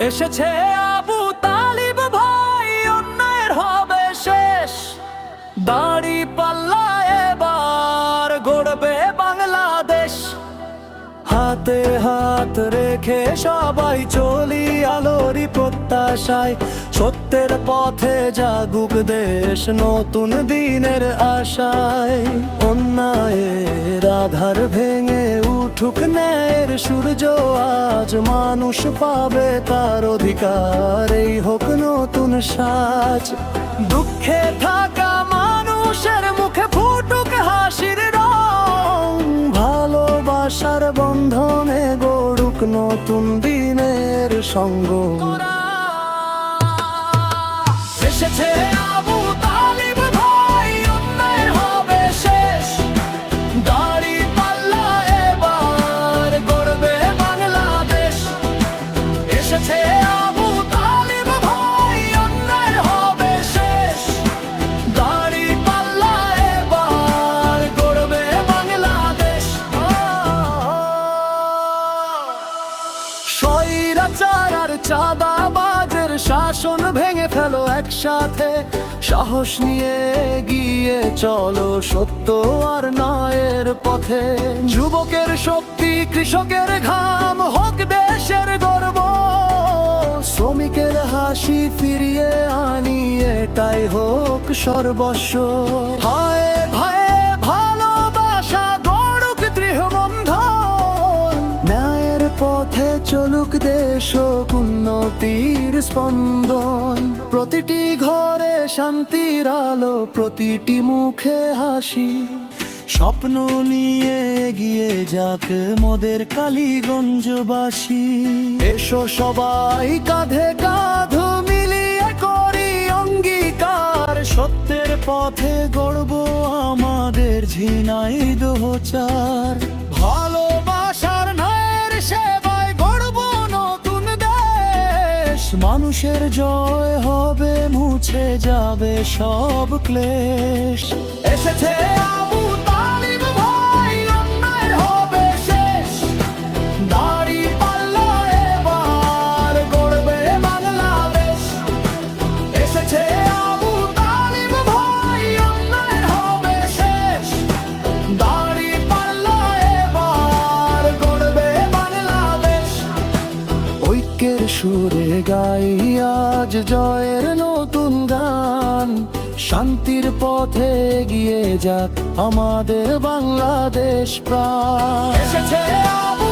এসেছে আবু তালিব ভাই, অন্যায়ের হবে শেষ। দাড়ি পাল্লা এবার গড়বে বাংলাদেশ। হাতে হাত রেখে সবাই চলি আলোরই প্রত্যাশায়। সত্যের পথে জাগুক দেশ নতুন দিনের আশায়। অন্যায়ের আধার ভেঙে উঠুক ন্যায়ের সূর্য আজ। মানুষ পাবে তার অধিকার, এই হোক নতুন সাজ। দুঃখে থাকা মানুষের মুখে ফুটুক হাসির রং। ভালোবাসার বন্ধনে গড়ুক নতুন দিনের সঙ্গ। এসেছে আবু তালিব ভাই, অন্যায়ের হবে শেষ। দাড়ি পাল্লা এবার গড়বে বাংলাদেশ। এসেছে আবু তালিব ভাই, অন্যায়ের হবে শেষ। দাড়ি পাল্লা এবার গড়বে বাংলাদেশ। স্বৈরাচার আর চাঁদাবাজের শাসন ভেঙে ফেলো একসাথে। সাহস নিয়ে এগিয়ে চলো সত্য আর ন্যায়ের পথে। যুবকের শক্তি, কৃষকের ঘাম হোক দেশের গর্ব। শ্রমিকের হাসি ফিরিয়ে আনি, এটাই হোক সর্বস্ব। হায় ভয়ে ভালোবাসা গড়ুক দৃঢ় বন্ধন। ন্যায়ের পথে চলুক দেশ, হোক উন্নতির স্পন্দন। প্রতিটি ঘরে শান্তির আলো, প্রতিটি মুখে হাসি। স্বপ্ন নিয়ে এগিয়ে যাক মোদের কালীগঞ্জবাসী। এসো সবাই কাঁধে কাঁধ মিলিয়ে করি অঙ্গীকার। সত্যের পথে গড়ব আমাদের ঝিনাইদহ চার। ভালোবাসার ন্যায়ের সেবায় গড়ব নতুন দেশ। মানুষের জয় হবে, মুছে যাবে সব ক্লেশ। এসেছে আবু তালিব ভাই, অন্যায়ের হবে শেষ। দাড়ি পাল্লা এবার গড়বে বাংলাদেশ। এসেছে আবু তালিব ভাই, অন্যায়ের হবে শেষ। দাড়ি পাল্লা এবার গড়বে বাংলাদেশ। ঐক্যের সুরে গাই আজ জয়ের নতুন গান। শান্তির পথে এগিয়ে যাক আমাদের বাংলাদেশ প্রাণ। এসেছে আবু